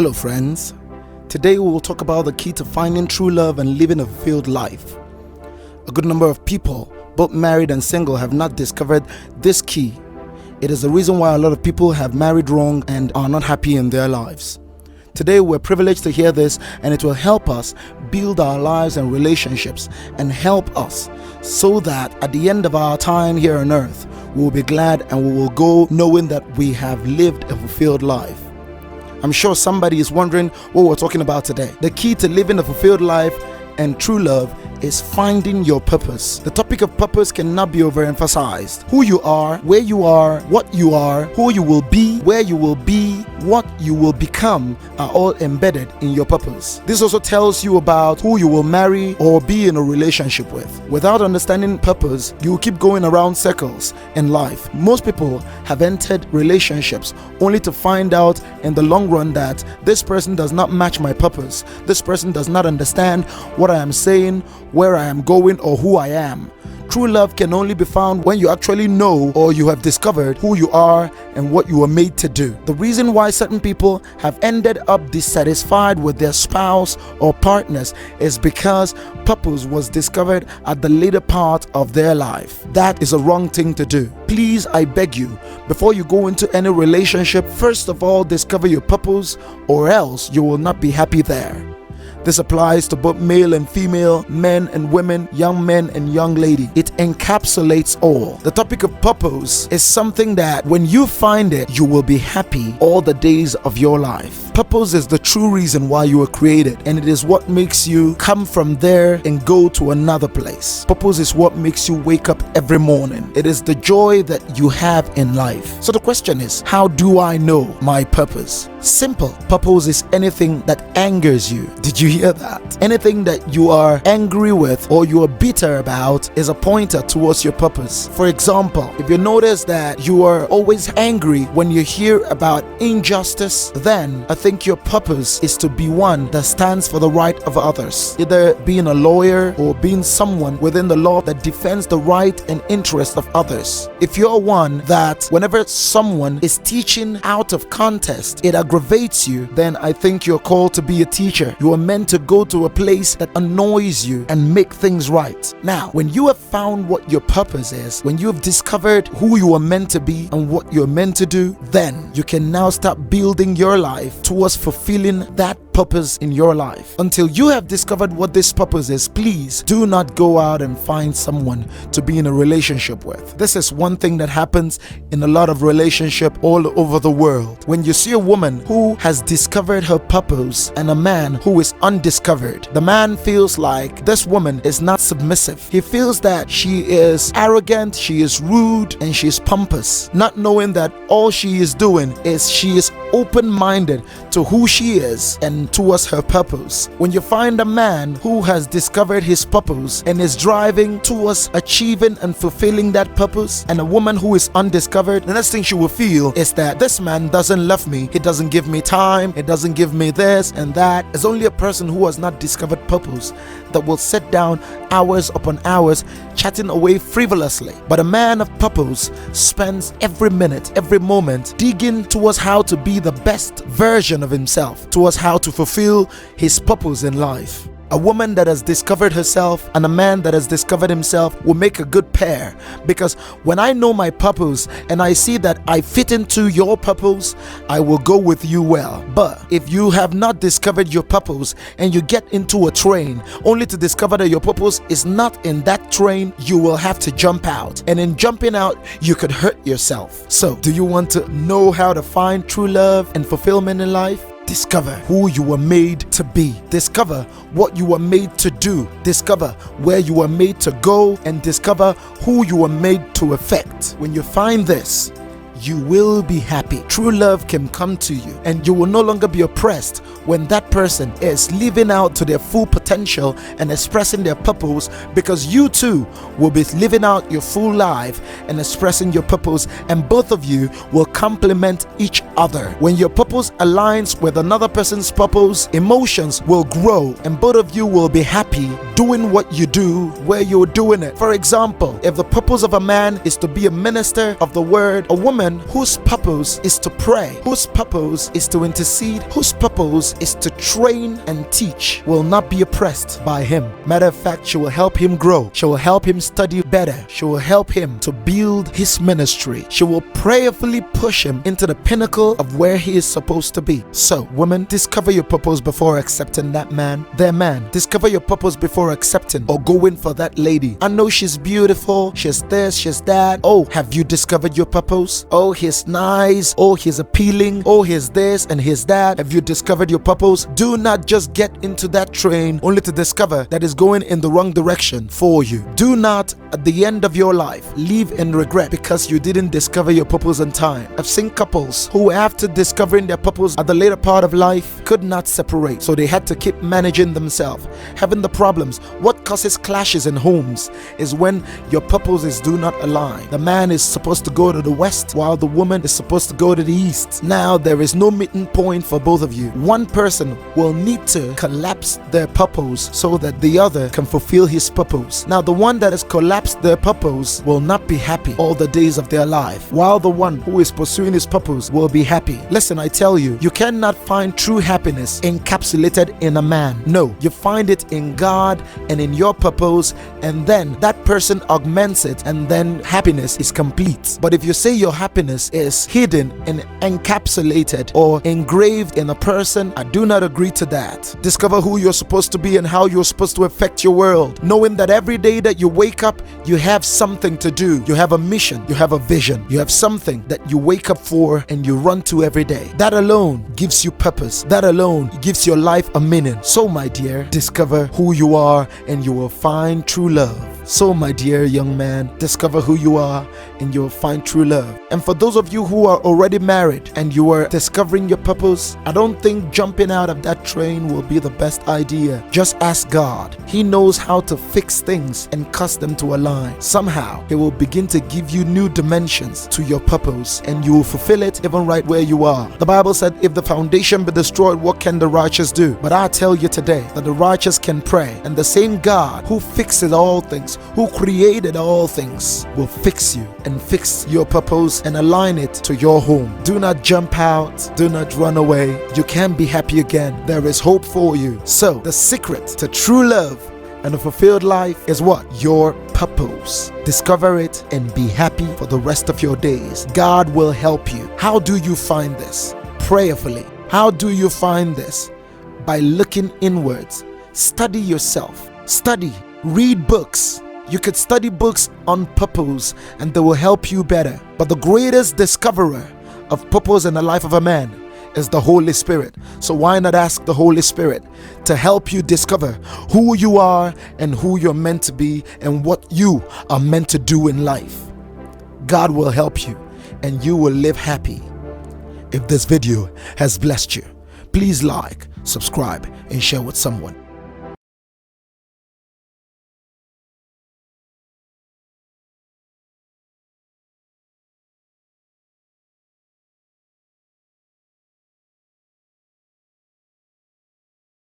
Hello friends, today we will talk about the key to finding true love and living a fulfilled life. A good number of people, both married and single, have not discovered this key. It is the reason why a lot of people have married wrong and are not happy in their lives. Today we're privileged to hear this, and it will help us build our lives and relationships and help us so that at the end of our time here on earth, we will be glad and we will go knowing that we have lived a fulfilled life. I'm sure somebody is wondering what we're talking about today. The key to living a fulfilled life and true love is finding your purpose. The topic of purpose cannot be overemphasized. Who you are, where you are, what you are, who you will be, where you will be, what you will become are all embedded in your purpose. This also tells you about who you will marry or be in a relationship with. Without understanding purpose, you will keep going around circles in life. Most people have entered relationships only to find out in the long run that this person does not match my purpose. This person does not understand what I am saying, where I am going, or who I am. True love can only be found when you actually know or you have discovered who you are and what you were made to do. The reason why certain people have ended up dissatisfied with their spouse or partners is because purpose was discovered at the later part of their life. That is a wrong thing to do. Please, I beg you, before you go into any relationship, first of all discover your purpose, or else you will not be happy there. This applies to both male and female, men and women, young men and young ladies. It encapsulates all. The topic of purpose is something that when you find it, you will be happy all the days of your life. Purpose is the true reason why you were created, and it is what makes you come from there and go to another place. Purpose is what makes you wake up every morning. It is the joy that you have in life. So the question is, how do I know my purpose? Simple. Purpose is anything that angers you. Did you hear that? Anything that you are angry with or you are bitter about is a pointer towards your purpose. For example, if you notice that you are always angry when you hear about injustice, then I think your purpose is to be one that stands for the right of others, either being a lawyer or being someone within the law that defends the right and interest of others. If you're one that whenever someone is teaching out of context, it aggravates you, then I think you're called to be a teacher. You are meant to go to a place that annoys you and make things right. Now, when you have found what your purpose is, when you have discovered who you are meant to be and what you're meant to do, then you can now start building your life towards fulfilling that purpose in your life. Until you have discovered what this purpose is, please do not go out and find someone to be in a relationship with. This is one thing that happens in a lot of relationships all over the world. When you see a woman who has discovered her purpose and a man who is undiscovered, the man feels like this woman is not submissive. He feels that she is arrogant, she is rude, and she is pompous, not knowing that all she is doing is she is open-minded to who she is and towards her purpose. When you find a man who has discovered his purpose and is driving towards achieving and fulfilling that purpose, and a woman who is undiscovered, the next thing she will feel is that this man doesn't love me, he doesn't give me time, he doesn't give me this and that. It's only a person who has not discovered purpose that will sit down hours upon hours chatting away frivolously. But a man of purpose spends every minute, every moment digging towards how to be the best version of himself, towards how to fulfill his purpose in life. A woman that has discovered herself and a man that has discovered himself will make a good pair, because when I know my purpose and I see that I fit into your purpose, I will go with you well. But if you have not discovered your purpose and you get into a train only to discover that your purpose is not in that train, you will have to jump out, and in jumping out you could hurt yourself. So do you want to know how to find true love and fulfillment in life? Discover who you were made to be. Discover what you were made to do. Discover where you were made to go, and discover who you were made to affect. When you find this, you will be happy. True love can come to you, and you will no longer be oppressed when that person is living out to their full potential potential and expressing their purpose, because you too will be living out your full life and expressing your purpose, and both of you will complement each other. When your purpose aligns with another person's purpose, emotions will grow and both of you will be happy doing what you do where you're doing it. For example, if the purpose of a man is to be a minister of the word, a woman whose purpose is to pray, whose purpose is to intercede, whose purpose is to train and teach, will not be oppressed by him. Matter of fact, she will help him grow. She will help him study better. She will help him to build his ministry. She will prayerfully push him into the pinnacle of where he is supposed to be. So, women, discover your purpose before accepting that man, their man. Discover your purpose before accepting or going for that lady. I know she's beautiful, she's this, she's that. Oh, have you discovered your purpose? Oh, he's nice. Oh, he's appealing. Oh, he's this and he's that. Have you discovered your purpose? Do not just get into that train only to discover that it's going in the wrong direction for you. Do not, at the end of your life, live in regret because you didn't discover your purpose in time. I've seen couples who, after discovering their purpose at the later part of life, could not separate, so they had to keep managing themselves, having the problems. What causes clashes in homes is when your purposes do not align. The man is supposed to go to the west while the woman is supposed to go to the east. Now there is no meeting point for both of you. One person will need to collapse their purpose so that the other can fulfill his purpose. Now the one that has collapsed their purpose will not be happy all the days of their life, while the one who is pursuing his purpose will be happy. Listen, I tell you, you cannot find true happiness encapsulated in a man. No, you find it in God and in your purpose, and then that person augments it, and then happiness is complete. But if you say your happiness is hidden and encapsulated or engraved in a person, I do not agree to that. Discover who you're supposed to be and how you're supposed to affect your world, knowing that every day that you wake up, you have something to do. You have a mission, you have a vision, you have something that you wake up for and you run to every day. That alone gives you purpose. That alone gives your life a meaning. So, my dear, discover who you are and you will find true love. So, my dear young man, discover who you are and you'll find true love. And for those of you who are already married and you are discovering your purpose, I don't think jumping out of that train will be the best idea. Just ask God. He knows how to fix things and cause them to align. Somehow, He will begin to give you new dimensions to your purpose and you will fulfill it even right where you are. The Bible said, if the foundation be destroyed, what can the righteous do? But I tell you today that the righteous can pray, and the same God who fixes all things, who created all things, will fix you and fix your purpose and align it to your home. Do not jump out. Do not run away. You can be happy again. There is hope for you. So, the secret to true love and a fulfilled life is what? Your purpose. Discover it and be happy for the rest of your days. God will help you. How do you find this? Prayerfully. How do you find this? By looking inwards. Study yourself. Study. Read books. You could study books on purpose and they will help you better. But the greatest discoverer of purpose in the life of a man is the Holy Spirit. So why not ask the Holy Spirit to help you discover who you are and who you're meant to be and what you are meant to do in life. God will help you and you will live happy. If this video has blessed you, please like, subscribe, and share with someone.